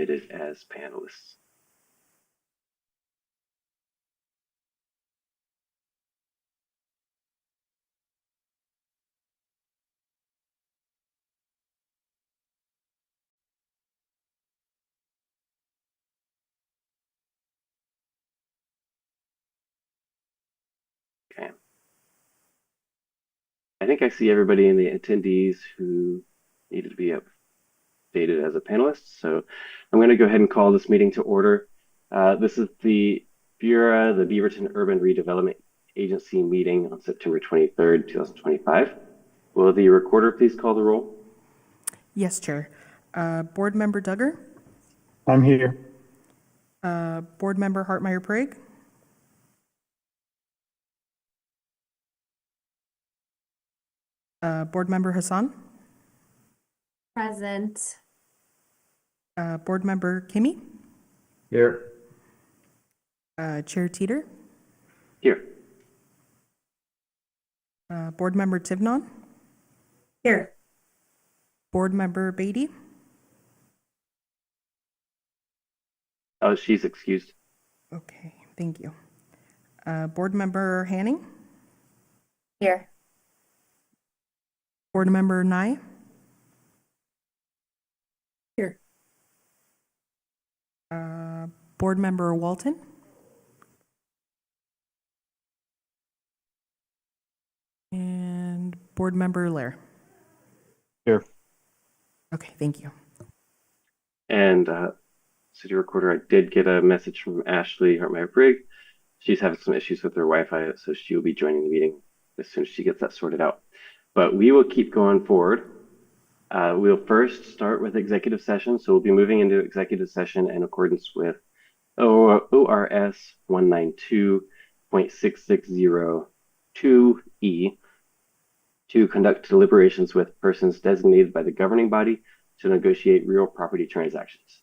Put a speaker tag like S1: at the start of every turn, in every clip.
S1: admitted as panelists. Okay. I think I see everybody in the attendees who needed to be updated as a panelist. So I'm going to go ahead and call this meeting to order. This is the Bureau, the Beaverton Urban Redevelopment Agency meeting on September 23rd, 2025. Will the recorder please call the roll?
S2: Yes, Chair. Board Member Duggar,
S3: I'm here.
S2: Board Member Hartmeyer-Prigg, Board Member Hassan,
S4: Present.
S2: Board Member Kimmy,
S3: Here.
S2: Chair Teeter,
S1: Here.
S2: Board Member Tivnon,
S4: Here.
S2: Board Member Beatty,
S1: Oh, she's excused.
S2: okay, thank you. Board Member Hanning,
S4: Here.
S2: Board Member Nye,
S4: Here.
S2: Board Member Walton, and Board Member Lair.
S3: Here.
S2: Okay, thank you.
S1: And City Recorder, I did get a message from Ashley Hartmeyer-Brigg. She's having some issues with her Wi-Fi, so she will be joining the meeting as soon as she gets that sorted out. But we will keep going forward. We'll first start with executive session. So we'll be moving into executive session in accordance with ORS 192.6602E to conduct deliberations with persons designated by the governing body to negotiate real property transactions.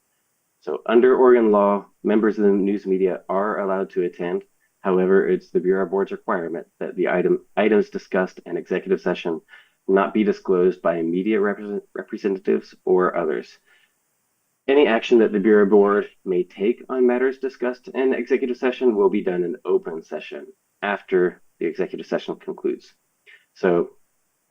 S1: So under Oregon law, members of the news media are allowed to attend. However, it's the Bureau Board's requirement that the items discussed in executive session not be disclosed by media representatives or others. Any action that the Bureau Board may take on matters discussed in executive session will be done in open session after the executive session concludes. So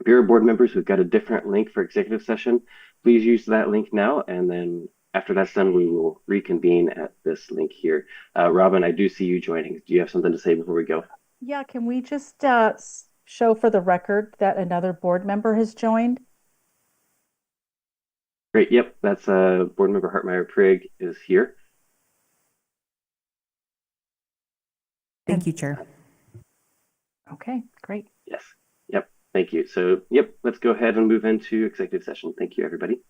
S1: Bureau Board members, we've got a different link for executive session. Please use that link now, and then after that's done, we will reconvene at this link here. Robin, I do see you joining. Do you have something to say before we go?
S5: Yeah, can we just show for the record that another board member has joined?
S1: Great. Yep, that's Board Member Hartmeyer-Prigg is here.
S2: Thank you, Chair.
S5: Okay, great.
S1: Yes. Yep. Thank you. So, yep, let's go ahead and move into executive session. Thank you, everybody.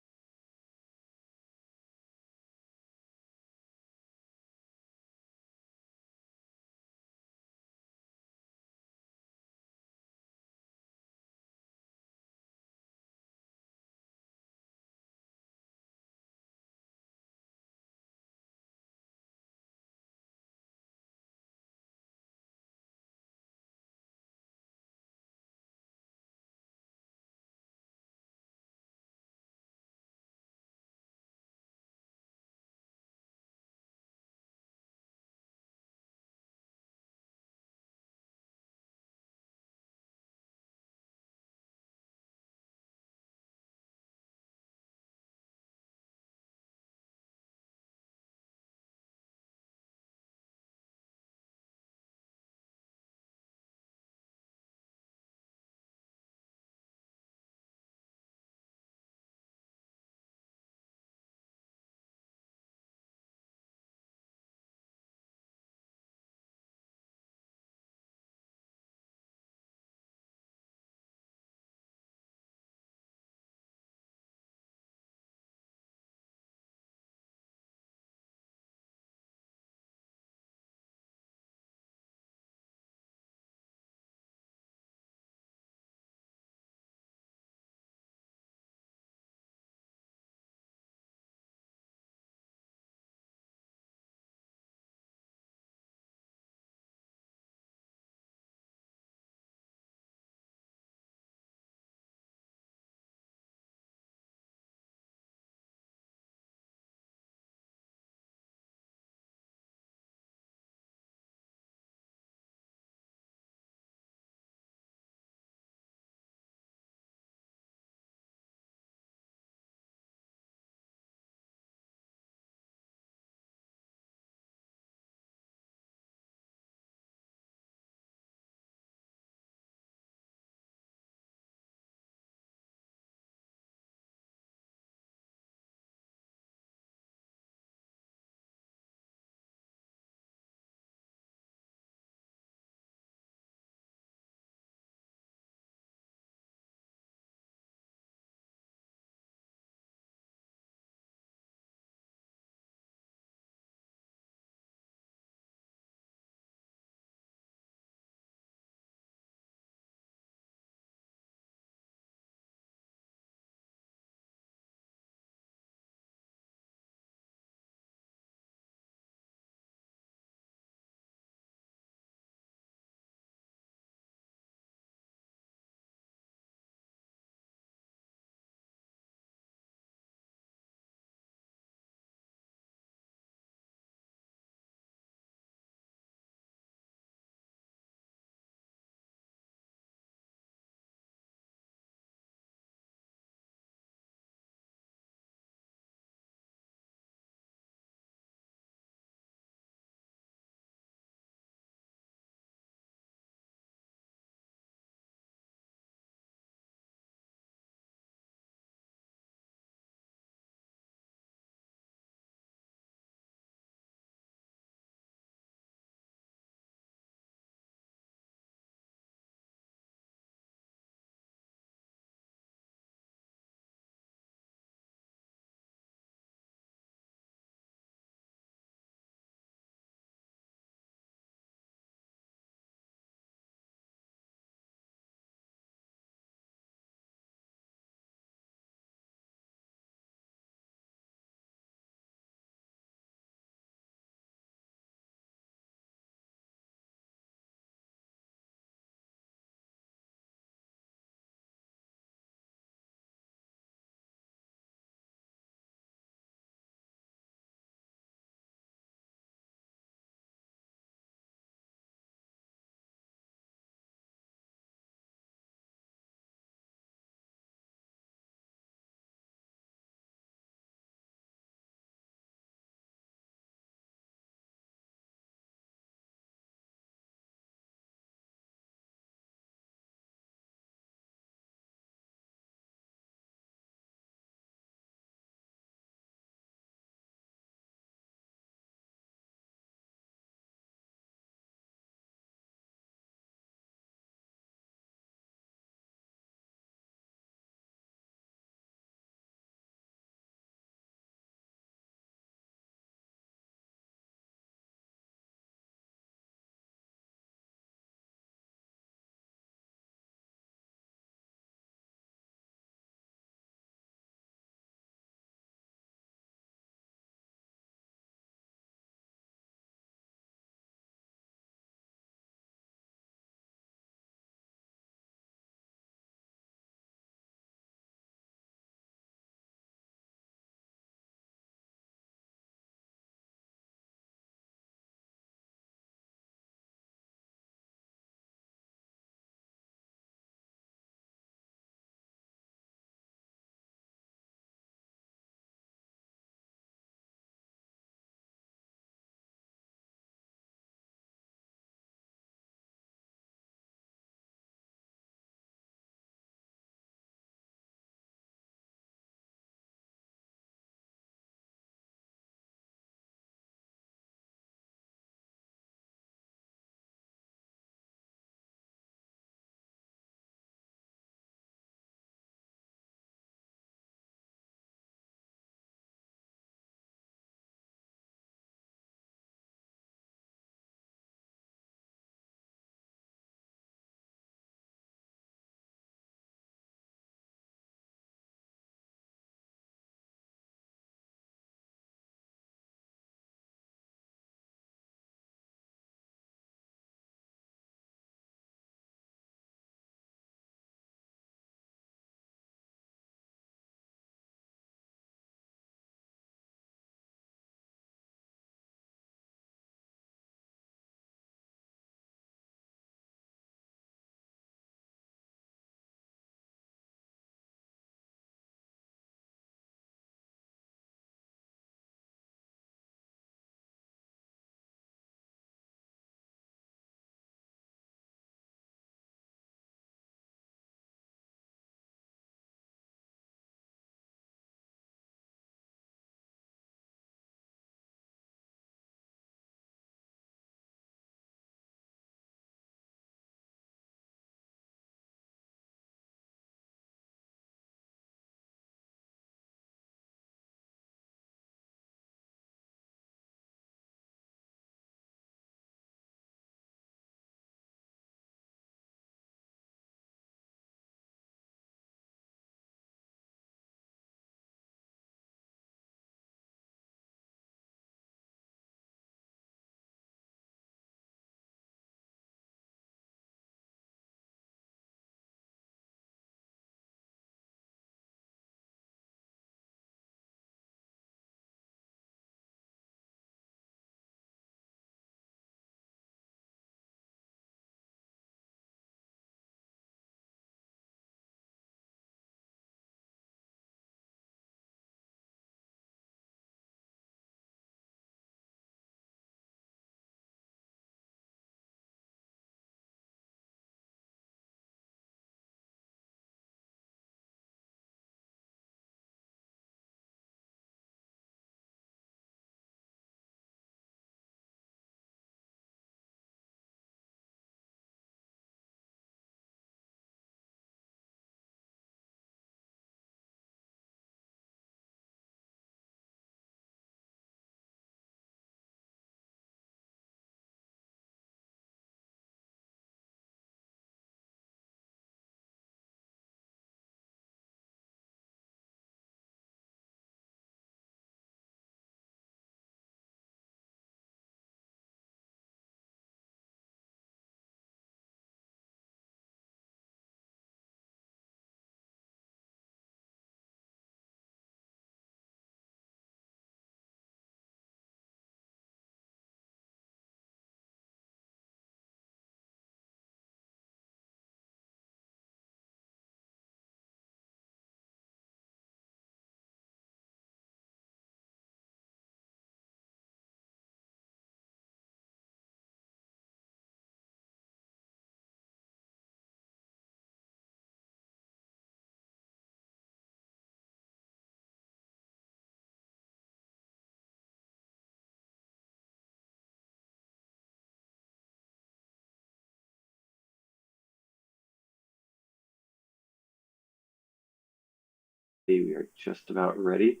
S1: We are just about ready.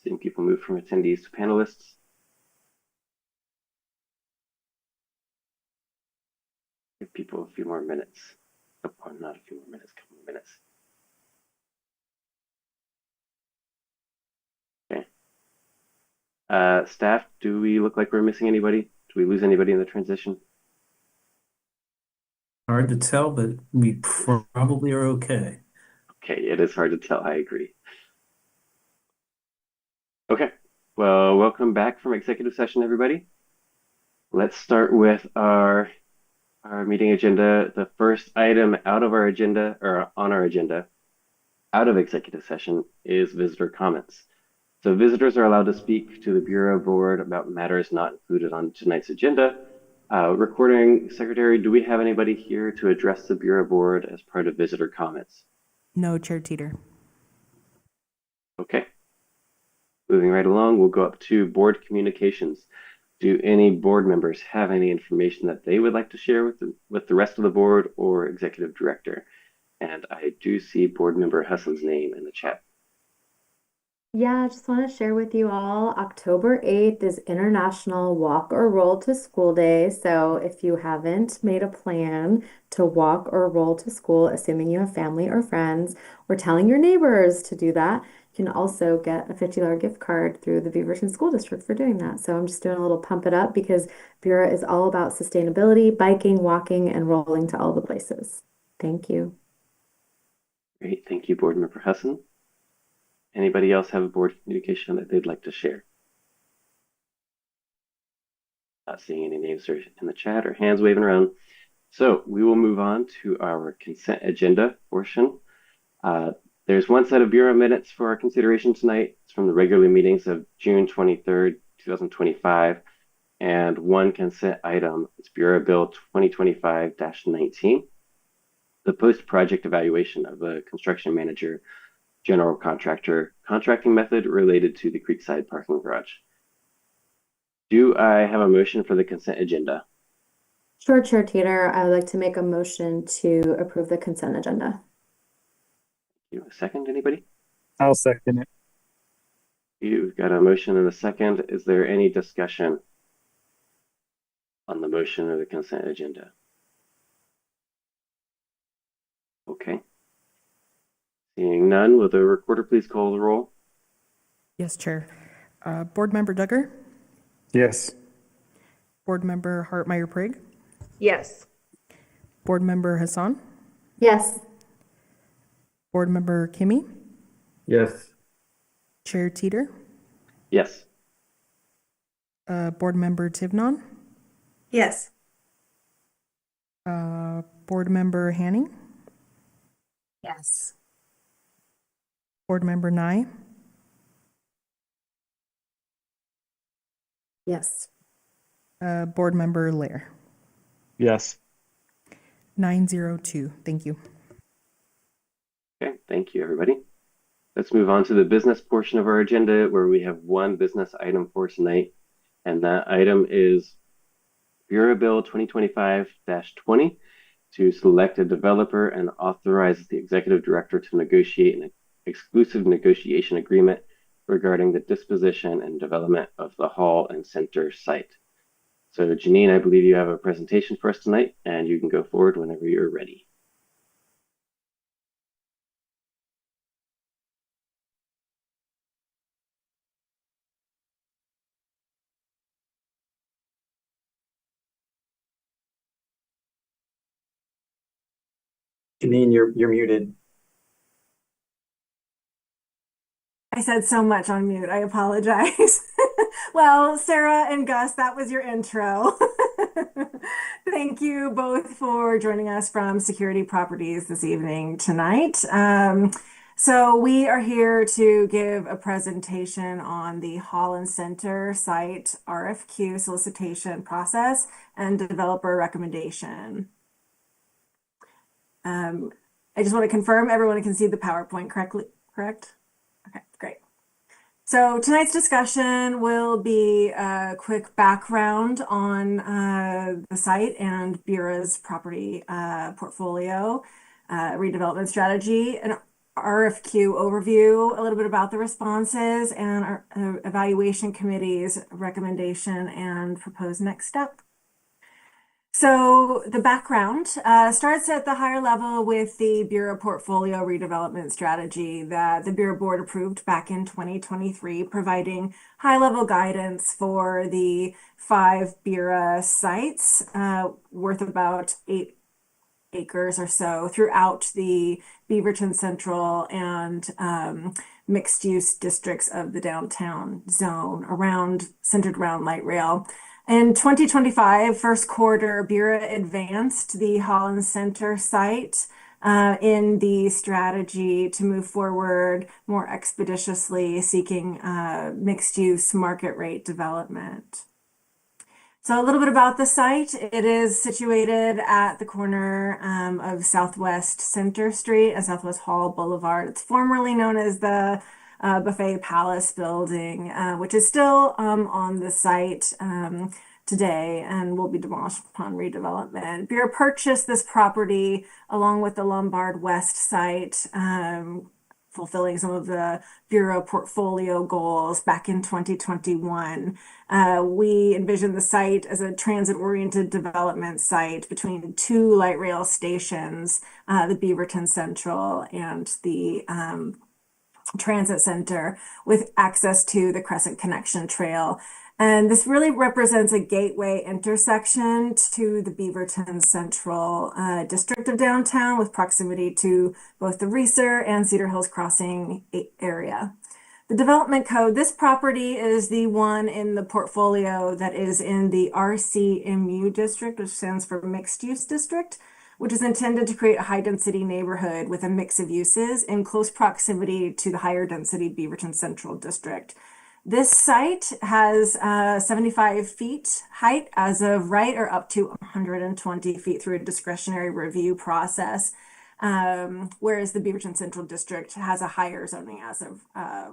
S1: Seeing people move from attendees to panelists. Give people a few more minutes. Oh, not a few more minutes, a couple more minutes. Okay. Staff, do we look like we're missing anybody? Do we lose anybody in the transition?
S6: Hard to tell, but we probably are okay.
S1: Okay, it is hard to tell. I agree. Okay, well, welcome back from executive session, everybody. Let's start with our meeting agenda. The first item out of our agenda, or on our agenda, out of executive session, is visitor comments. So visitors are allowed to speak to the Bureau board about matters not included on tonight's agenda. Recording secretary, do we have anybody here to address the Bureau board as part of visitor comments?
S2: No, Chair Teeter.
S1: Okay. Moving right along, we'll go up to board communications. Do any board members have any information that they would like to share with the rest of the board or executive director? And I do see board member Hassan's name in the chat.
S4: Yeah, I just want to share with you all, October 8th is International Walk or Roll to School Day. So if you haven't made a plan to walk or roll to school, assuming you have family or friends, or telling your neighbors to do that, you can also get a $50 gift card through the Beaverton School District for doing that. So I'm just doing a little pump it up because Bureau is all about sustainability, biking, walking, and rolling to all the places. Thank you.
S1: Great, thank you, board member Hassan. Anybody else have a board communication that they'd like to share? Not seeing any names in the chat or hands waving around. So we will move on to our consent agenda portion. There's one set of Bureau minutes for our consideration tonight. It's from the regular meetings of June 23rd, 2025, and one consent item. It's Bureau Bill 2025-19, the post-project evaluation of the construction manager general contractor contracting method related to the Creekside parking garage. Do I have a motion for the consent agenda?
S4: Sure, Chair Teeter, I would like to make a motion to approve the consent agenda.
S1: You a second, anybody?
S3: I'll second it.
S1: You've got a motion and a second. Is there any discussion on the motion or the consent agenda? Okay. Seeing none, will the recorder please call the roll?
S2: Yes, Chair. Board Member Duggar,
S3: Yes.
S2: Board Member Hartmeyer-Prigg,
S7: Yes.
S2: Board Member Hassan,
S4: Yes.
S2: Board Member Kimmy,
S3: Yes.
S2: Chair Teeter,
S1: Yes.
S2: Board Member Tivnon,
S7: Yes.
S2: Board Member Hanning,
S7: Yes.
S2: Board Member Nye,
S4: Yes.
S2: Board Member Lair.
S3: Yes.
S2: 902. Thank you.
S1: Okay, thank you, everybody. Let's move on to the business portion of our agenda where we have one business item for tonight, and that item is Bureau Bill 2025-20 to select a developer and authorize the executive director to negotiate an exclusive negotiation agreement regarding the disposition and development of the hall and center site. So Janine, I believe you have a presentation for us tonight, and you can go forward whenever you're ready.
S3: Janine, you're muted.
S7: I said so much on mute. I apologize. Well, Sarah and Gus, that was your intro. Thank you both for joining us from Security Properties this evening tonight. So we are here to give a presentation on the Holland Center site RFQ solicitation process and developer recommendation. I just want to confirm everyone can see the PowerPoint correctly, correct? Okay, great. So tonight's discussion will be a quick background on the site and Bureau's property portfolio, redevelopment strategy, an RFQ overview, a little bit about the responses and our evaluation committee's recommendation and proposed next step. So the background starts at the higher level with the Bureau portfolio redevelopment strategy that the Bureau board approved back in 2023, providing high-level guidance for the 5 Bureau sites worth about 8 acres or so throughout the Beaverton Central and mixed-use districts of the downtown zone centered around light rail. In 2025, first quarter, Bureau advanced the Holland Center site in the strategy to move forward more expeditiously, seeking mixed-use market rate development. So a little bit about the site. It is situated at the corner of Southwest Center Street and Southwest Hall Boulevard. It's formerly known as the Buffet Palace building, which is still on the site today and will be demolished upon redevelopment. Bureau purchased this property along with the Lombard West site, fulfilling some of the Bureau portfolio goals back in 2021. We envisioned the site as a transit-oriented development site between 2 light rail stations, the Beaverton Central and the Transit Center, with access to the Crescent Connection Trail. And this really represents a gateway intersection to the Beaverton Central district of downtown, with proximity to both the Reeser and Cedar Hills Crossing area. The development code, this property is the one in the portfolio that is in the RCMU district, which stands for Mixed Use District, which is intended to create a high-density neighborhood with a mix of uses in close proximity to the higher-density Beaverton Central District. This site has 75 feet height as of right, or up to 120 feet through a discretionary review process, whereas the Beaverton Central District has a higher zoning as of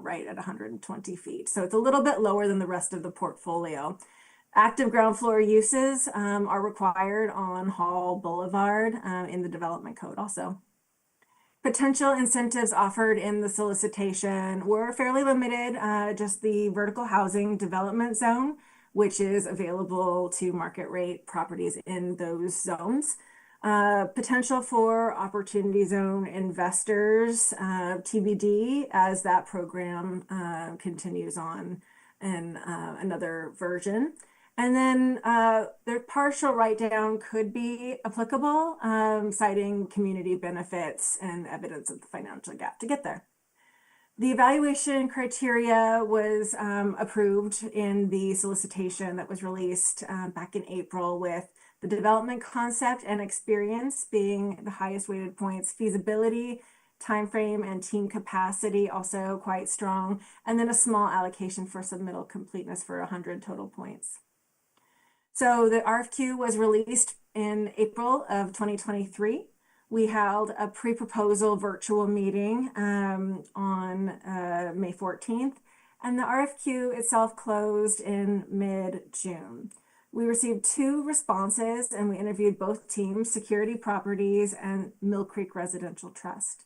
S7: right at 120 feet. So it's a little bit lower than the rest of the portfolio. Active ground floor uses are required on Hall Boulevard in the development code also. Potential incentives offered in the solicitation were fairly limited, just the vertical housing development zone, which is available to market rate properties in those zones. Potential for opportunity zone investors, TBD, as that program continues on in another version. And then their partial write-down could be applicable, citing community benefits and evidence of the financial gap to get there. The evaluation criteria was approved in the solicitation that was released back in April, with the development concept and experience being the highest weighted points, feasibility, timeframe, and team capacity also quite strong, and then a small allocation for submittal completeness for 100 total points. So the RFQ was released in April of 2023. We held a pre-proposal virtual meeting on May 14th, and the RFQ itself closed in mid-June. We received 2 responses, and we interviewed both teams, Security Properties and Mill Creek Residential Trust.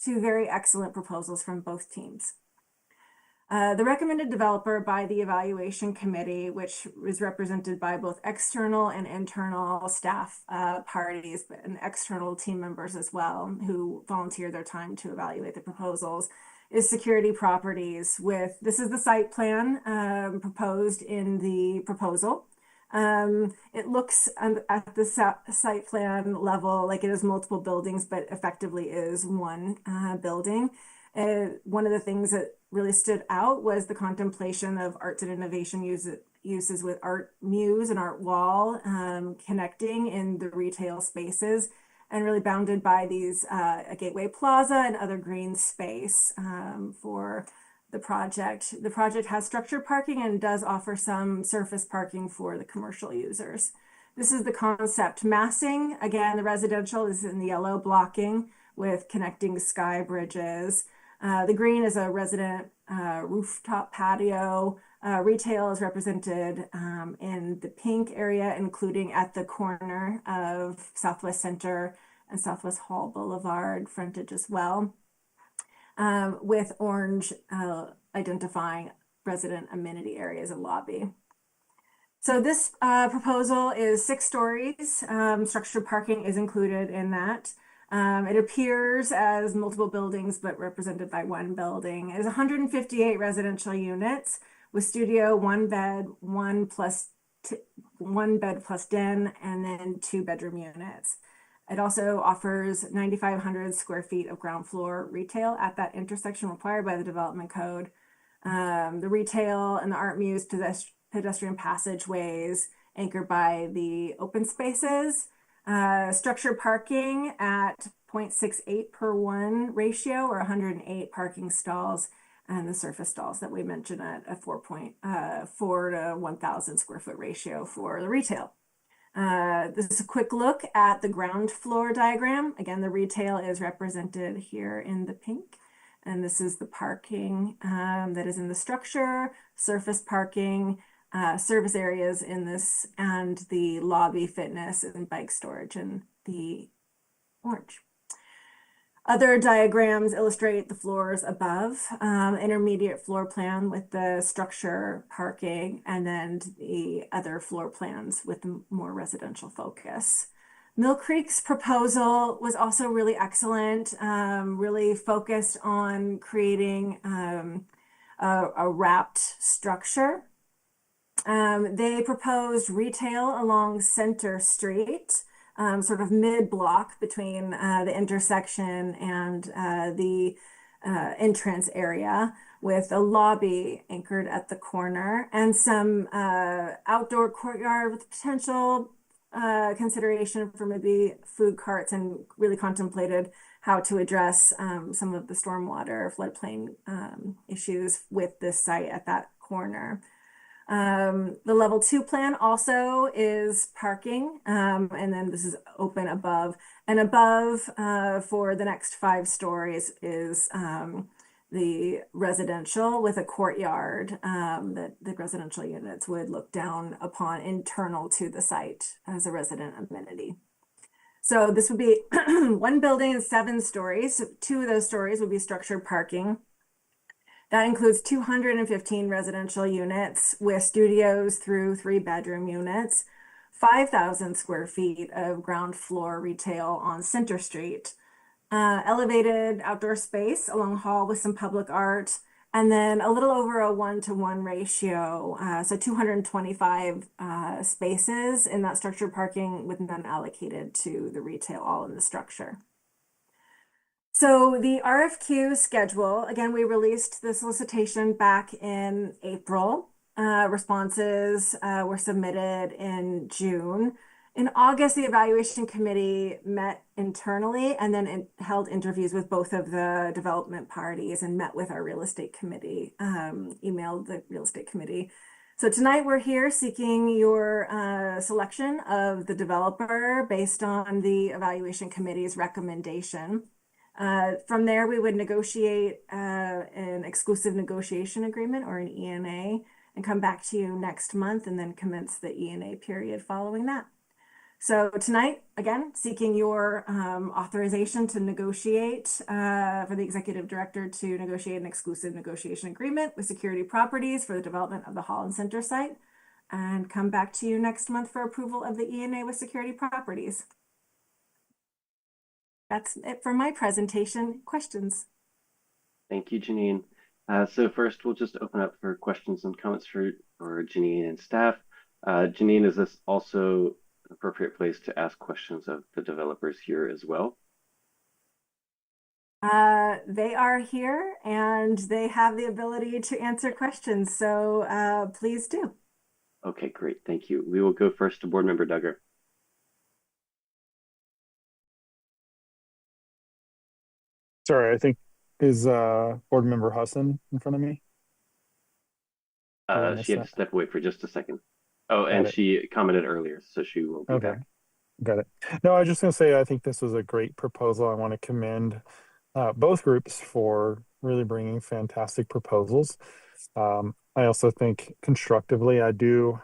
S7: 2 very excellent proposals from both teams. The recommended developer by the evaluation committee, which is represented by both external and internal staff parties, and external team members as well, who volunteer their time to evaluate the proposals, is Security Properties. This is the site plan proposed in the proposal. It looks at the site plan level like it is multiple buildings, but effectively is one building. One of the things that really stood out was the contemplation of arts and innovation uses with Art Muse and Art Wall connecting in the retail spaces, and really bounded by these a Gateway Plaza and other green space for the project. The project has structured parking and does offer some surface parking for the commercial users. This is the concept massing. Again, the residential is in the yellow blocking with connecting sky bridges. The green is a resident rooftop patio. Retail is represented in the pink area, including at the corner of Southwest Center and Southwest Hall Boulevard frontage as well. with orange identifying resident amenity areas and lobby. So this proposal is 6 stories. Structured parking is included in that. It appears as multiple buildings, but represented by one building. It is 158 residential units with studio, one bed plus den, and then 2 bedroom units. It also offers 9,500 square feet of ground floor retail at that intersection required by the development code. The retail and the art muse pedestrian passageways anchored by the open spaces. Structured parking at 0.68 per 1 ratio, or 108 parking stalls, and the surface stalls that we mentioned at a 4.4 to 1,000 square foot ratio for the retail. This is a quick look at the ground floor diagram. Again, the retail is represented here in the pink. And this is the parking that is in the structure, surface parking, service areas in this, and the lobby, fitness, and bike storage in the orange. Other diagrams illustrate the floors above, intermediate floor plan with the structure, parking, and then the other floor plans with the more residential focus. Mill Creek's proposal was also really excellent, really focused on creating a wrapped structure. They proposed retail along Center Street, sort of mid-block between the intersection and the entrance area, with a lobby anchored at the corner and some outdoor courtyard with potential consideration for maybe food carts, and really contemplated how to address some of the stormwater floodplain issues with this site at that corner. The level 2 plan also is parking, and then this is open above. And above for the next 5 stories is the residential with a courtyard that the residential units would look down upon internal to the site as a resident amenity. So this would be 1 building and 7 stories. 2 of those stories would be structured parking. That includes 215 residential units with studios through 3 bedroom units, 5,000 square feet of ground floor retail on Center Street, elevated outdoor space along hall with some public art, and then a little over a 1-to-1 ratio, so 225 spaces in that structured parking with none allocated to the retail, all in the structure. So the RFQ schedule, again, we released the solicitation back in April. Responses were submitted in June. In August, the evaluation committee met internally and then held interviews with both of the development parties and met with our real estate committee, emailed the real estate committee. So tonight we're here seeking your selection of the developer based on the evaluation committee's recommendation. From there, we would negotiate an exclusive negotiation agreement, or an ENA, and come back to you next month and then commence the ENA period following that. So tonight, again, seeking your authorization to negotiate for the executive director to negotiate an exclusive negotiation agreement with Security Properties for the development of the Holland Center site, and come back to you next month for approval of the ENA with Security Properties. That's it for my presentation. Questions?
S1: Thank you, Janine. So first, we'll just open up for questions and comments for Janine and staff. Janine, is this also an appropriate place to ask questions of the developers here as well?
S7: They are here and they have the ability to answer questions, so please do.
S1: Okay, great. Thank you. We will go first to Board Member Duggar.
S3: Sorry, I think is Board Member Hassan in front of me?
S1: She had to step away for just a second. Oh, and she commented earlier, so she will be back.
S3: Got it. No, I was just going to say, I think this was a great proposal. I want to commend both groups for really bringing fantastic proposals. I also think constructively, I do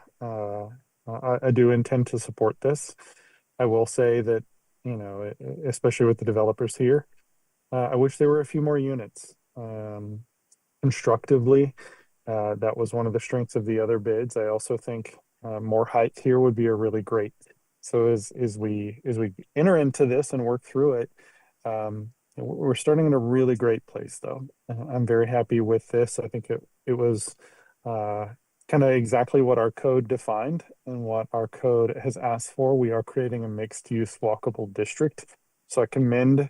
S3: intend to support this. I will say that, you know, especially with the developers here, I wish there were a few more units. constructively. That was one of the strengths of the other bids. I also think more height here would be a really great. So as we enter into this and work through it, we're starting in a really great place, though. I'm very happy with this. I think it was kind of exactly what our code defined and what our code has asked for. We are creating a mixed-use walkable district. So I commend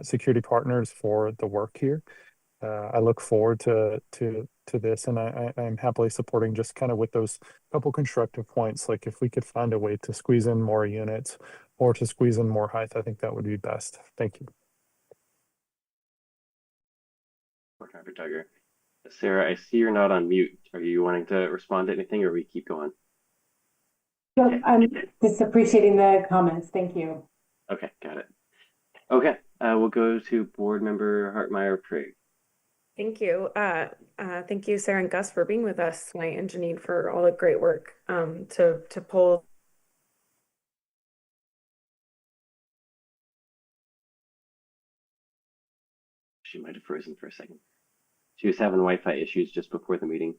S3: security partners for the work here. I look forward to this, and I'm happily supporting just kind of with those couple constructive points. Like if we could find a way to squeeze in more units or to squeeze in more height, I think that would be best. Thank you.
S1: Board Member Duggar. Sarah, I see you're not on mute. Are you wanting to respond to anything, or we keep going?
S8: No, I'm just appreciating the comments. Thank you.
S1: Okay, got it. Okay, we'll go to Board Member Hartmeyer-Prigg.
S9: Thank you. Thank you, Sarah and Gus, for being with us tonight, and Janine for all the great work to pull.
S1: She might have frozen for a second. She was having Wi-Fi issues just before the meeting.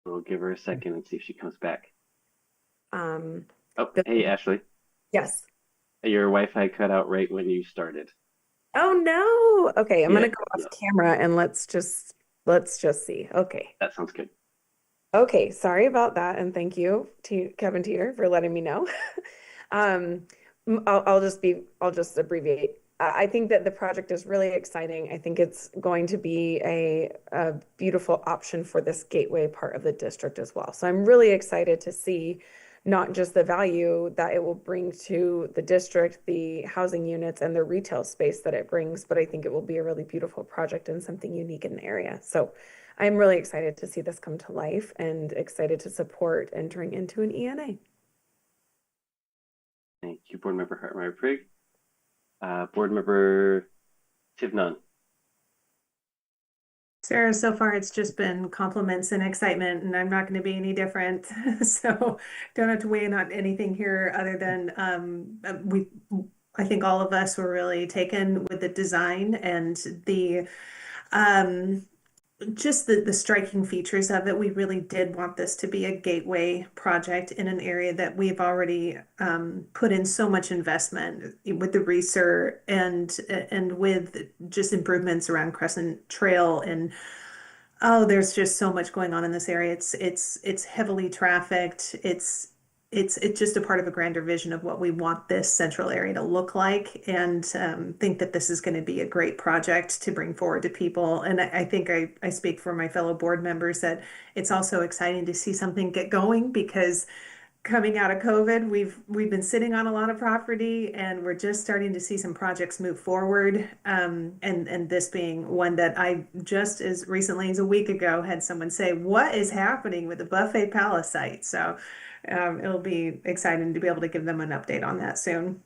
S1: We'll give her a second and see if she comes back. Oh, hey, Ashley.
S9: Yes.
S1: Your Wi-Fi cut out right when you started.
S9: Oh no. Okay, I'm
S1: Yeah,
S9: gonna go off camera and let's just see. Okay.
S1: That sounds good.
S9: Okay, sorry about that, and thank you to Kevin Teeter for letting me know. I'll just abbreviate. I think that the project is really exciting. I think it's going to be a beautiful option for this gateway part of the district as well. So I'm really excited to see not just the value that it will bring to the district, the housing units, and the retail space that it brings, but I think it will be a really beautiful project and something unique in the area. So I'm really excited to see this come to life and excited to support entering into an ENA.
S1: Thank you, Board Member Hartmeyer-Prigg. Board Member Tivnon.
S7: Sarah, so far it's just been compliments and excitement, and I'm not going to be any different. So don't have to weigh in on anything here other than I think all of us were really taken with the design and the just the striking features of it. We really did want this to be a gateway project in an area that we've already put in so much investment with the research and with just improvements around Crescent Trail. And oh, there's just so much going on in this area. It's heavily trafficked. It's just a part of a grander vision of what we want this central area to look like, and think that this is going to be a great project to bring forward to people. And I think I speak for my fellow board members that it's also exciting to see something get going, because coming out of COVID, we've been sitting on a lot of property, and we're just starting to see some projects move forward. And this being one that I just as recently as a week ago had someone say, "What is happening with the Buffet Palace site?" So it'll be exciting to be able to give them an update on that soon.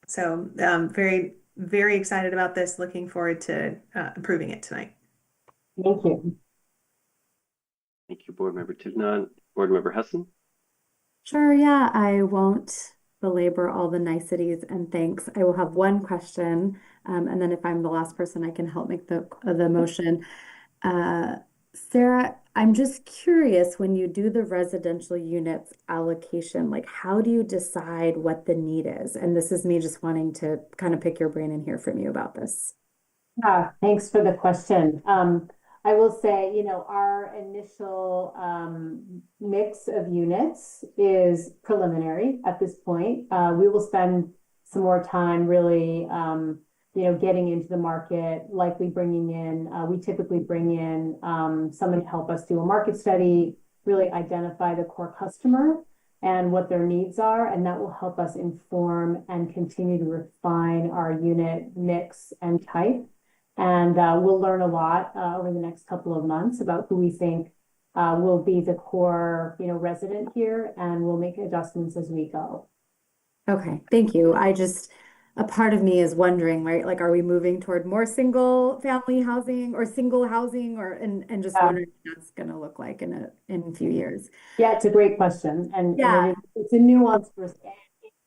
S7: So very, very excited about this. Looking forward to approving it tonight.
S8: Thank you.
S1: Thank you, Board Member Tivnon. Board Member Husson.
S4: Sure, yeah, I won't belabor all the niceties and thanks. I will have one question, and then if I'm the last person, I can help make the motion. Sarah, I'm just curious, when you do the residential units allocation, like how do you decide what the need is? And this is me just wanting to kind of pick your brain and hear from you about this.
S8: Yeah, thanks for the question. I will say, our initial mix of units is preliminary at this point. We will spend some more time really, getting into the market, likely bringing in, we typically bring in someone to help us do a market study, really identify the core customer and what their needs are, and that will help us inform and continue to refine our unit mix and type. And we'll learn a lot over the next couple of months about who we think will be the core, resident here, and we'll make adjustments as we go.
S4: Okay, thank you. A part of me is wondering, right? Like, are we moving toward more single family housing or single housing, and just wondering what that's going to look like in a few years?
S8: Yeah, it's a great question, and
S4: yeah,
S8: it's a nuanced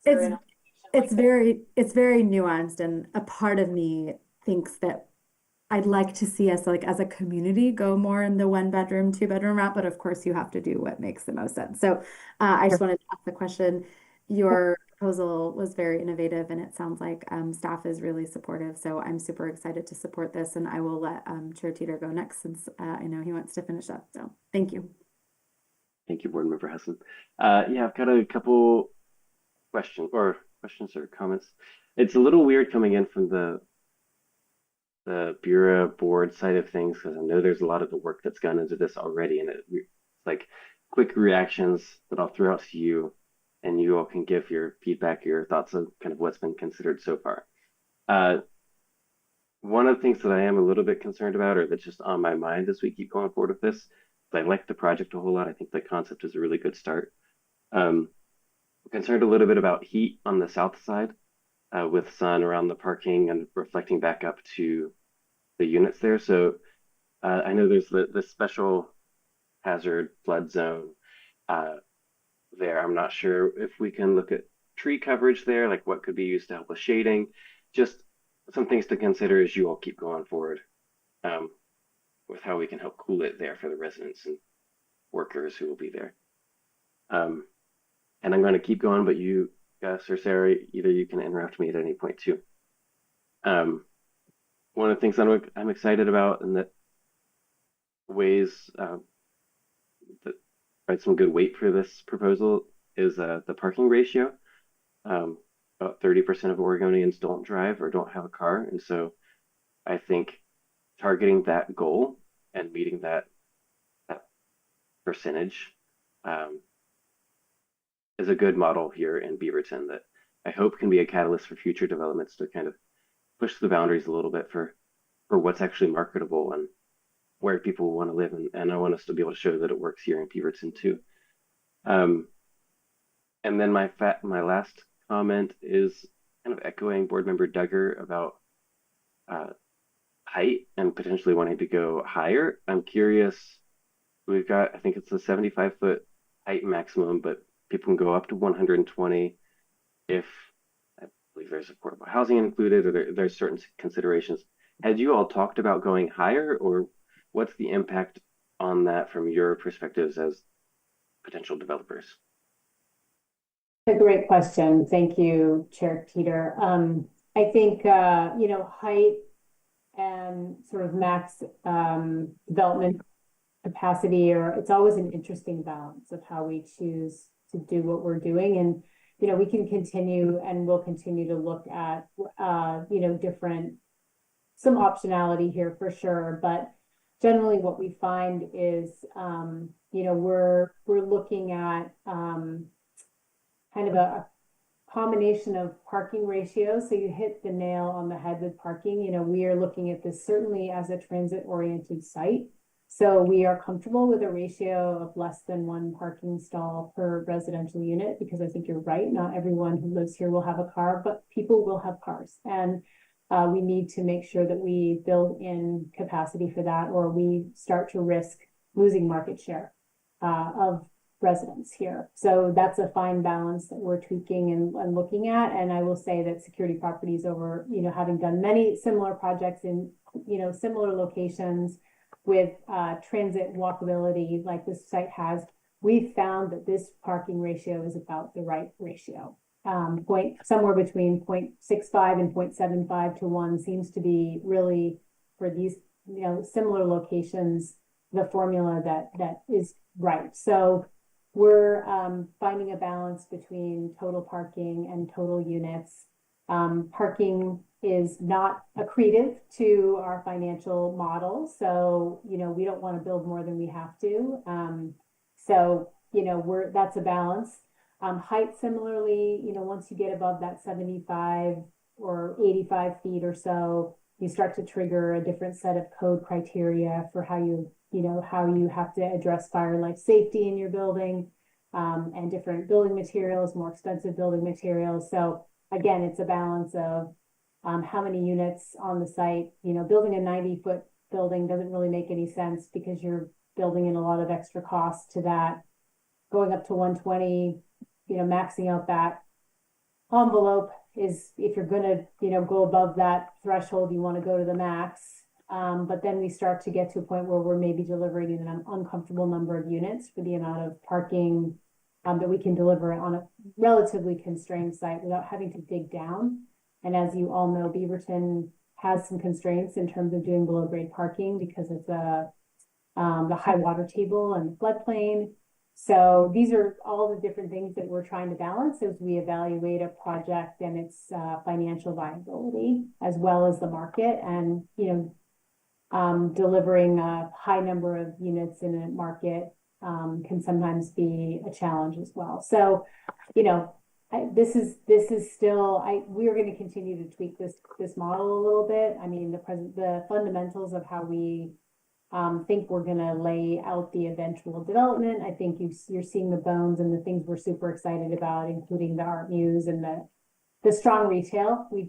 S4: it's very nuanced, and a part of me thinks that I'd like to see us like as a community go more in the 1 bedroom, 2 bedroom route, but of course you have to do what makes the most sense. So I just wanted to ask the question. Your proposal was very innovative and it sounds like staff is really supportive. So I'm super excited to support this and I will let Chair Teeter go next since I know he wants to finish up. So thank you.
S1: Thank you, Board Member Hessen. Yeah, I've got a couple questions or comments. It's a little weird coming in from the Bureau board side of things because I know there's a lot of the work that's gone into this already, and it's like quick reactions that I'll throw out to you, and you all can give your feedback, your thoughts on kind of what's been considered so far. One of the things that I am a little bit concerned about, or that's just on my mind as we keep going forward with this, is I like the project a whole lot. I think the concept is a really good start. I'm concerned a little bit about heat on the south side with sun around the parking and reflecting back up to the units there. So I know there's the special hazard flood zone there. I'm not sure if we can look at tree coverage there, like what could be used to help with shading. Just some things to consider as you all keep going forward with how we can help cool it there for the residents and workers who will be there. And I'm going to keep going, but you, Gus or Sarah, either you can interrupt me at any point too. One of the things I'm excited about and that ways that provide some good weight for this proposal is the parking ratio. About 30% of Oregonians don't drive or don't have a car. And so I think targeting that goal and meeting that percentage is a good model here in Beaverton that I hope can be a catalyst for future developments to kind of push the boundaries a little bit for what's actually marketable and where people want to live. And I want us to be able to show that it works here in Beaverton too. And then my last comment is kind of echoing Board Member Duggar about height and potentially wanting to go higher. I'm curious, we've got, I think it's a 75-foot height maximum, but people can go up to 120 if I believe there's affordable housing included or there's certain considerations. Had you all talked about going higher, or what's the impact on that from your perspectives as potential developers?
S8: A great question. Thank you, Chair Teeter. I think, height and sort of max development capacity, or it's always an interesting balance of how we choose to do what we're doing. And, we can continue and we'll continue to look at, some optionality here for sure. But generally what we find is, we're looking at kind of a combination of parking ratios. So you hit the nail on the head with parking. We are looking at this certainly as a transit-oriented site. So we are comfortable with a ratio of less than 1 parking stall per residential unit, because I think you're right. Not everyone who lives here will have a car, but people will have cars. And we need to make sure that we build in capacity for that, or we start to risk losing market share of residents here. So that's a fine balance that we're tweaking and looking at. And I will say that Security Properties over, having done many similar projects in, similar locations with transit walkability like this site has, we've found that this parking ratio is about the right ratio. Somewhere between 0.65 and 0.75 to 1 seems to be really, for these, similar locations, the formula that is right. So we're finding a balance between total parking and total units. Parking is not accretive to our financial model. So, we don't want to build more than we have to. That's a balance. Height, similarly, once you get above that 75 or 85 feet or so, you start to trigger a different set of code criteria for how you have to address fire and life safety in your building, and different building materials, more expensive building materials. So again, it's a balance of how many units on the site. Building a 90-foot building doesn't really make any sense because you're building in a lot of extra costs to that. Going up to 120, maxing out that envelope is if you're going to, go above that threshold, you want to go to the max. But then we start to get to a point where we're maybe delivering an uncomfortable number of units for the amount of parking that we can deliver on a relatively constrained site without having to dig down. And as you all know, Beaverton has some constraints in terms of doing below grade parking because of the high water table and the floodplain. So these are all the different things that we're trying to balance as we evaluate a project and its financial viability, as well as the market. And, delivering a high number of units in a market can sometimes be a challenge as well. So, this is still, we are going to continue to tweak this model a little bit. I mean, the fundamentals of how we think we're going to lay out the eventual development. I think you're seeing the bones and the things we're super excited about, including the art muse and the strong retail. We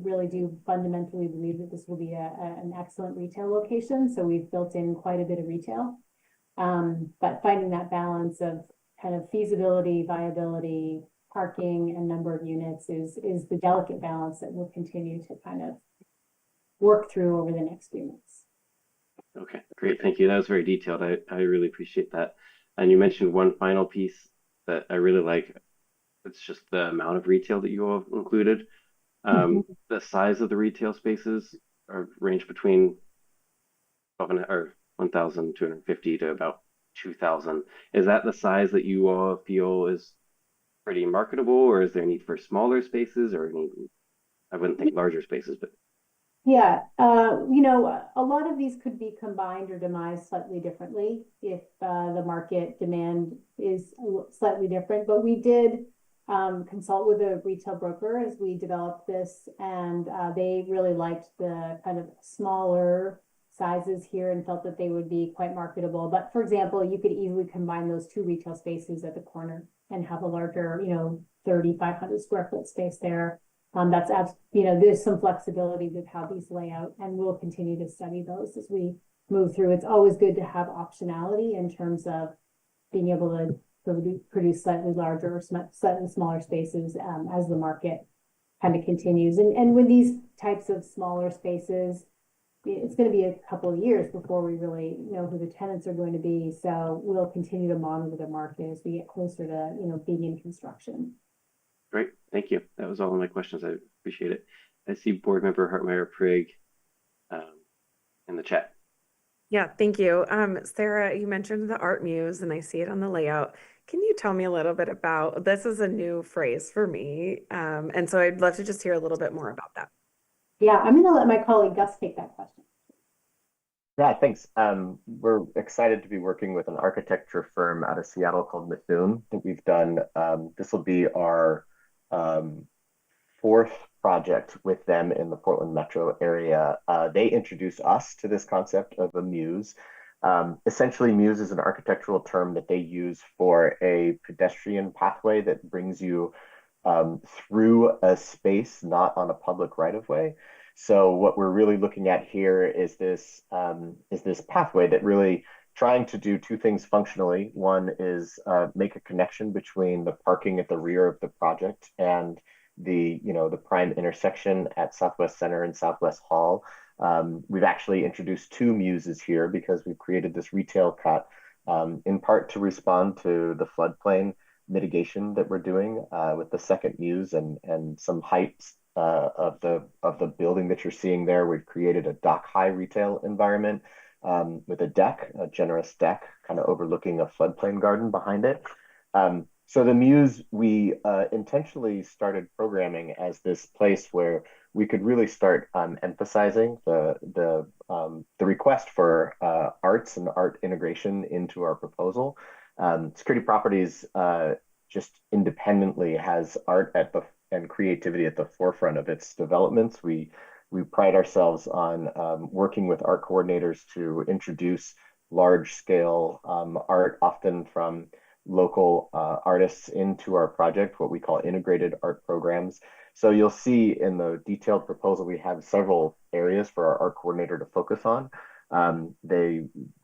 S8: really do fundamentally believe that this will be an excellent retail location. So we've built in quite a bit of retail. But finding that balance of kind of feasibility, viability, parking, and number of units is the delicate balance that we'll continue to kind of work through over the next few months.
S1: Okay, great. Thank you. That was very detailed. I really appreciate that. And you mentioned one final piece that I really like. It's just the amount of retail that you all included. The size of the retail spaces range between 1,250 to about 2,000. Is that the size that you all feel is pretty marketable, or is there a need for smaller spaces, or I wouldn't think larger spaces, but
S8: yeah, a lot of these could be combined or demised slightly differently if the market demand is slightly different. But we did consult with a retail broker as we developed this, and they really liked the kind of smaller sizes here and felt that they would be quite marketable. But for example, you could easily combine those two retail spaces at the corner and have a larger, 3,500 square foot space there. There's some flexibility with how these lay out, and we'll continue to study those as we move through. It's always good to have optionality in terms of being able to produce slightly larger or slightly smaller spaces as the market kind of continues. And with these types of smaller spaces, it's going to be a couple of years before we really know who the tenants are going to be. So we'll continue to monitor the market as we get closer to, being in construction.
S1: great. Thank you. That was all of my questions. I appreciate it. I see Board Member Hartmeyer Prigg in the chat.
S9: Yeah, thank you. Sarah, you mentioned the art muse, and I see it on the layout. Can you tell me a little bit about, this is a new phrase for me, and so I'd love to just hear a little bit more about that.
S8: Yeah, I'm going to let my colleague Gus take that question.
S10: Yeah, thanks. We're excited to be working with an architecture firm out of Seattle called Mithun that we've done. This will be our fourth project with them in the Portland metro area. They introduced us to this concept of a muse. Essentially, muse is an architectural term that they use for a pedestrian pathway that brings you through a space not on a public right-of-way. So what we're really looking at here is this pathway that really trying to do two things functionally. One is make a connection between the parking at the rear of the project and the prime intersection at Southwest Center and Southwest Hall. We've actually introduced two muses here because we've created this retail cut in part to respond to the floodplain mitigation that we're doing with the second muse and some heights of the building that you're seeing there. We've created a dock high retail environment with a generous deck kind of overlooking a floodplain garden behind it. So the muse, we intentionally started programming as this place where we could really start emphasizing the request for arts and art integration into our proposal. Security Properties just independently has art and creativity at the forefront of its developments. We pride ourselves on working with art coordinators to introduce large scale art, often from local artists, into our project, what we call integrated art programs. So you'll see in the detailed proposal, we have several areas for our art coordinator to focus on. I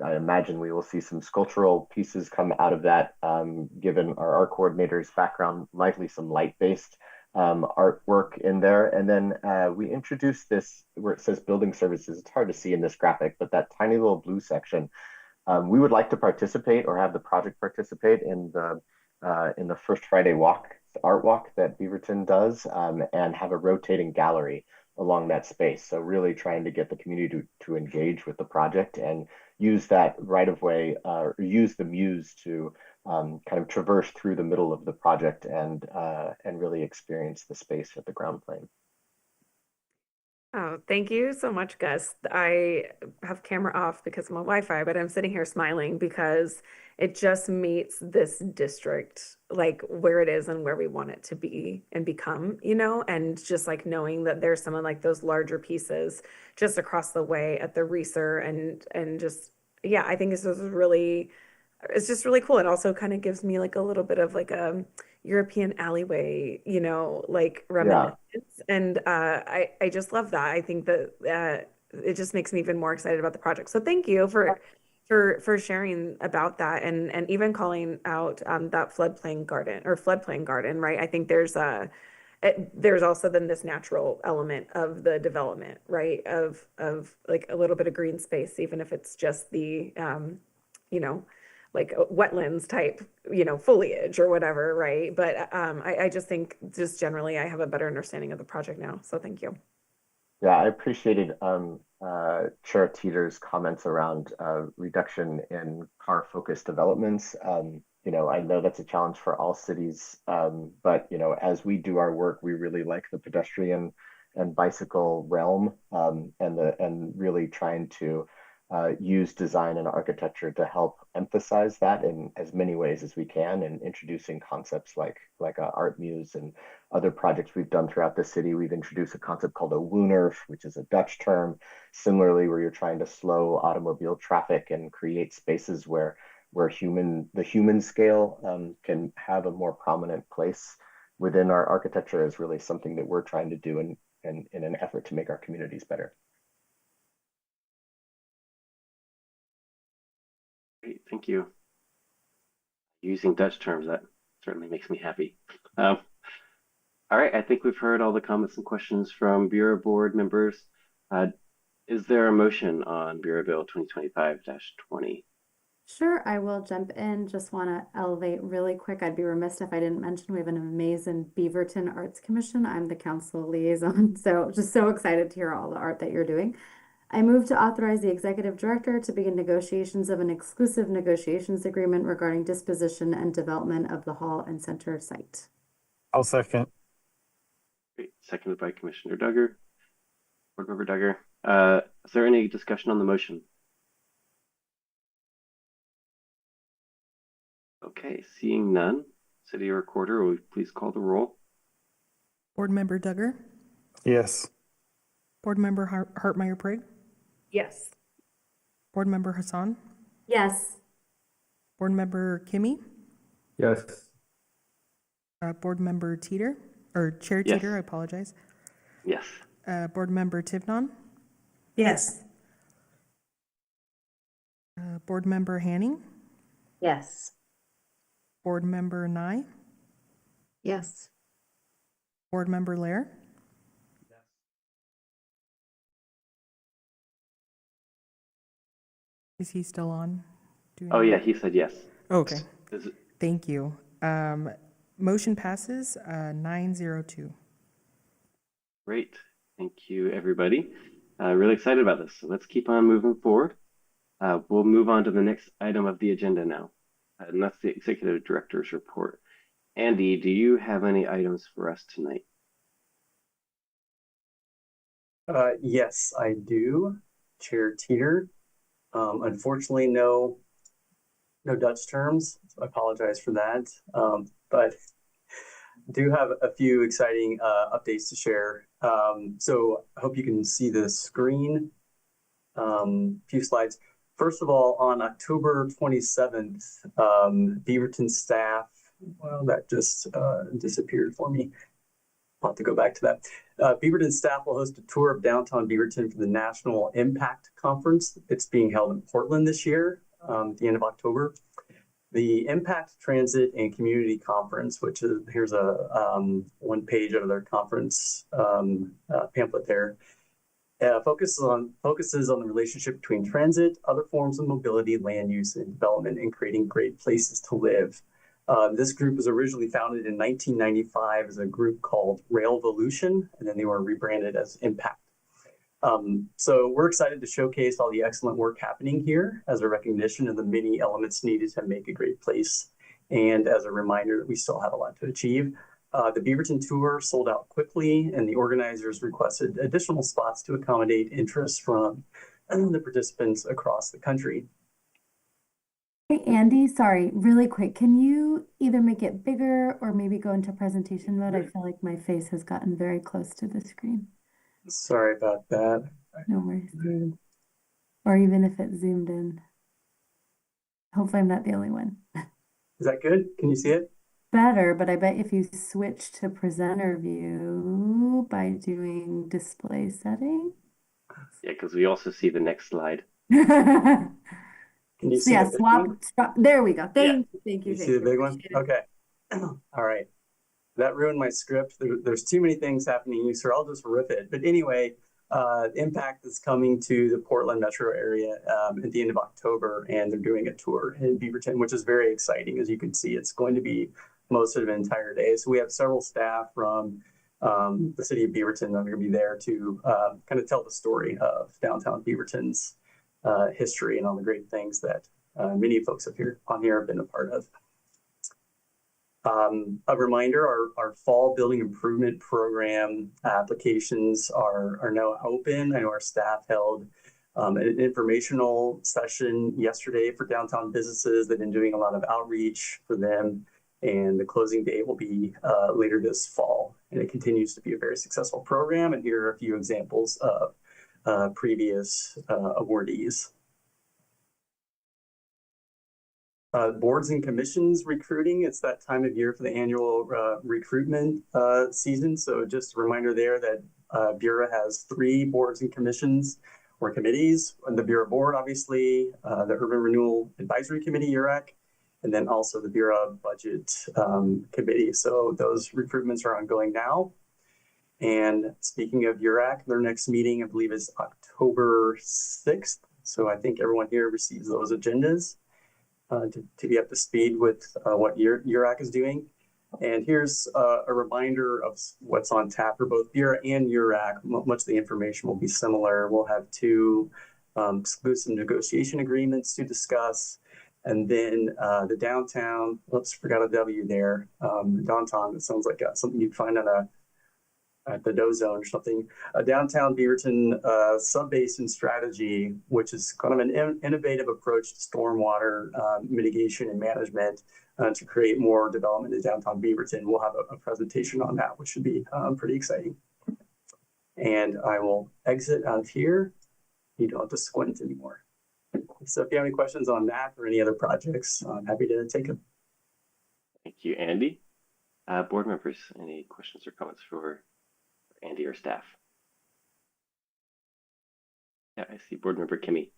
S10: imagine we will see some sculptural pieces come out of that, given our art coordinator's background, likely some light-based artwork in there. And then we introduced this where it says building services. It's hard to see in this graphic, but that tiny little blue section, we would like to participate or have the project participate in the First Friday walk, art walk that Beaverton does, and have a rotating gallery along that space. So really trying to get the community to engage with the project and use that right of way, use the muse to kind of traverse through the middle of the project and really experience the space at the ground plane.
S9: Oh, thank you so much, Gus. I have camera off because of my Wi-Fi, but I'm sitting here smiling because it just meets this district like where it is and where we want it to be and become, you know, and just like knowing that there's some of like those larger pieces just across the way at the Reeser and just yeah, I think this is really it's just really cool. It also kind of gives me like a little bit of like a European alleyway, you know, like reminiscence. And I just love that. I think that it just makes me even more excited about the project. So thank you for sharing about that and even calling out that floodplain garden, right? I think there's also then this natural element of the development, right? Of like a little bit of green space, even if it's just the you know, like wetlands type, you know, foliage or whatever, right? But I just think just generally I have a better understanding of the project now. So thank you.
S10: Yeah, I appreciated Chair Teeter's comments around reduction in car-focused developments. You know, I know that's a challenge for all cities, but you know, as we do our work, we really like the pedestrian and bicycle realm, and really trying to use design and architecture to help emphasize that in as many ways as we can, and introducing concepts like art muse and other projects we've done throughout the city. We've introduced a concept called a woonerf, which is a Dutch term, similarly, where you're trying to slow automobile traffic and create spaces where the human scale can have a more prominent place within our architecture is really something that we're trying to do in an effort to make our communities better.
S1: Great, thank you. Using Dutch terms, that certainly makes me happy. All right, I think we've heard all the comments and questions from Bureau Board members. Is there a motion on Bureau Bill 2025-20?
S4: Sure, I will jump in. Just want to elevate really quick. I'd be remiss if I didn't mention we have an amazing Beaverton Arts Commission. I'm the council liaison, so just so excited to hear all the art that you're doing. I move to authorize the executive director to begin negotiations of an exclusive negotiations agreement regarding disposition and development of the hall and center site.
S3: I'll second.
S1: Great, seconded by Commissioner Duggar. Board Member Duggar. Is there any discussion on the motion? Okay, seeing none, City Recorder, will you please call the roll?
S2: Board Member Duggar,
S3: Yes.
S2: Board Member Hartmeyer-Prigg,
S9: Yes.
S2: Board Member Hassan,
S4: Yes.
S2: Board Member Kimmy,
S6: Yes.
S2: Board Member Teeter, or Chair
S1: Yes.
S2: Teeter, I apologize.
S1: Yes.
S2: Board Member Tivnon,
S7: Yes.
S2: Board Member Hanning,
S8: Yes.
S2: Board Member Nye,
S9: Yes.
S2: Board Member Lair. Is he still on?
S1: Oh yeah, he said yes.
S2: Okay,
S1: Is it,
S2: thank you. Motion passes 902.
S1: great. Thank you, everybody. Really excited about this. So let's keep on moving forward. We'll move on to the next item of the agenda now, and that's the Executive Director's report. Andy, do you have any items for us tonight?
S11: Yes, I do, Chair Teeter. Unfortunately, no Dutch terms, so I apologize for that. But do have a few exciting updates to share. So I hope you can see the screen. Few slides. First of all, on October 27th, Beaverton staff, well, that just disappeared for me. I'll have to go back to that. Beaverton staff will host a tour of downtown Beaverton for the National Impact Conference. It's being held in Portland this year, at the end of October. the Impact Transit and Community Conference, which is, here's a one page of their conference pamphlet there, focuses on the relationship between transit, other forms of mobility, land use, and development, and creating great places to live. This group was originally founded in 1995 as a group called Railvolution, and then they were rebranded as Impact. So we're excited to showcase all the excellent work happening here as a recognition of the many elements needed to make a great place, and as a reminder that we still have a lot to achieve. The Beaverton tour sold out quickly, and the organizers requested additional spots to accommodate interest from the participants across the country.
S4: Hey, Andy, sorry, really quick. Can you either make it bigger or maybe go into presentation mode? I feel like my face has gotten very close to the screen.
S11: Sorry about that.
S4: No worries. Or even if it zoomed in. Hopefully I'm not the only one.
S11: Is that good? Can you see it?
S4: Better, but I bet if you switch to presenter view by doing display setting.
S1: Yeah, because we also see the next slide.
S11: Can you see
S4: Yeah,
S11: the big
S4: swap.
S11: one?
S4: There we go. Thank you.
S11: You see the big one? Okay. All right. That ruined my script. There's too many things happening here, so I'll just rip it. But anyway, Impact is coming to the Portland metro area at the end of October, and they're doing a tour in Beaverton, which is very exciting. As you can see, it's going to be most of an entire day. So we have several staff from the city of Beaverton that are going to be there to kind of tell the story of downtown Beaverton's history and all the great things that many folks up here on here have been a part of. A reminder, our fall building improvement program applications are now open. I know our staff held an informational session yesterday for downtown businesses. They've been doing a lot of outreach for them, and the closing date will be later this fall. And it continues to be a very successful program. And here are a few examples of previous awardees. Boards and commissions recruiting. It's that time of year for the annual recruitment season. So just a reminder there that Bureau has 3 boards and commissions or committees. The Bureau Board, obviously, the Urban Renewal Advisory Committee, URAC, and then also the Bureau Budget Committee. So those recruitments are ongoing now. And speaking of URAC, their next meeting, I believe, is October 6th. So I think everyone here receives those agendas. To be up to speed with what URAC is doing. And here's a reminder of what's on tap for both Bureau and URAC. Much of the information will be similar. We'll have 2 exclusive negotiation agreements to discuss. And then the downtown, oops, forgot a W there. Downtown, it sounds like something you'd find on at the Doe Zone or something. A downtown Beaverton sub-basin strategy, which is kind of an innovative approach to stormwater mitigation and management to create more development in downtown Beaverton. We'll have a presentation on that, which should be pretty exciting. And I will exit out of here. You don't have to squint anymore. So if you have any questions on that or any other projects, I'm happy to take them.
S1: Thank you, Andy. Board members, any questions or comments for Andy or staff? Yeah, I see board member Kimmy.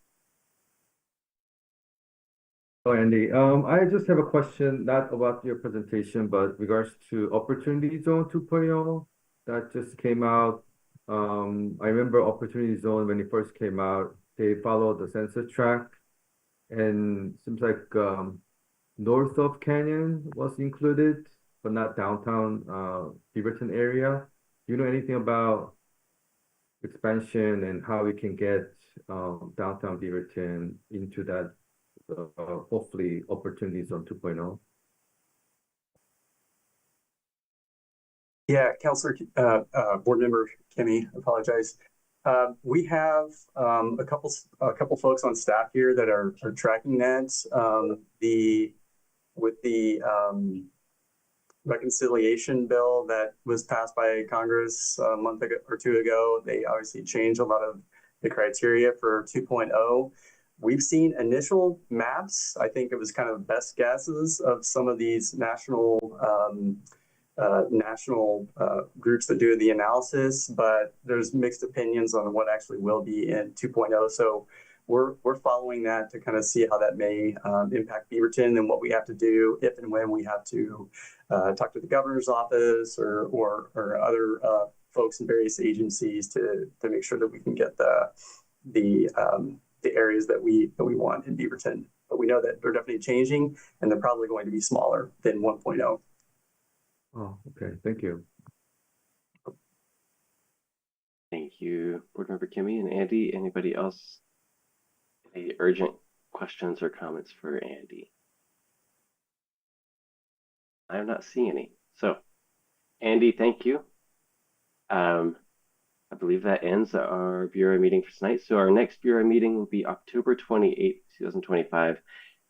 S12: Oh, Andy, I just have a question, not about your presentation, but regards to Opportunity Zone 2.0 that just came out. I remember Opportunity Zone when it first came out, they followed the census tract, and seems like north of Canyon was included, but not downtown Beaverton area. Do you know anything about expansion and how we can get downtown Beaverton into that hopefully Opportunity Zone 2.0?
S11: Yeah, Councilor, board member Kimmy, apologize. We have a couple folks on staff here that are tracking that. With the reconciliation bill that was passed by Congress a month ago or 2 ago, they obviously changed a lot of the criteria for 2.0. We've seen initial maps. I think it was kind of best guesses of some of these national groups that do the analysis, but there's mixed opinions on what actually will be in 2.0. So we're following that to kind of see how that may impact Beaverton and what we have to do if and when we have to talk to the governor's office or other folks in various agencies to make sure that we can get the areas that we want in Beaverton. But we know that they're definitely changing, and they're probably going to be smaller than 1.0.
S12: Oh, okay. Thank you.
S1: Thank you, Board Member Kimmy and Andy. Anybody else? Any urgent questions or comments for Andy? I'm not seeing any. So, Andy, thank you. I believe that ends our Bureau meeting for tonight. So our next Bureau meeting will be October 28th, 2025.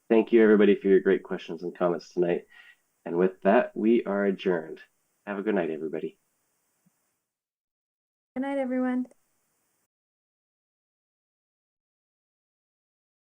S1: Thank you, everybody, for your great questions and comments tonight. And with that, we are adjourned. Have a good night, everybody.
S4: Good night, everyone.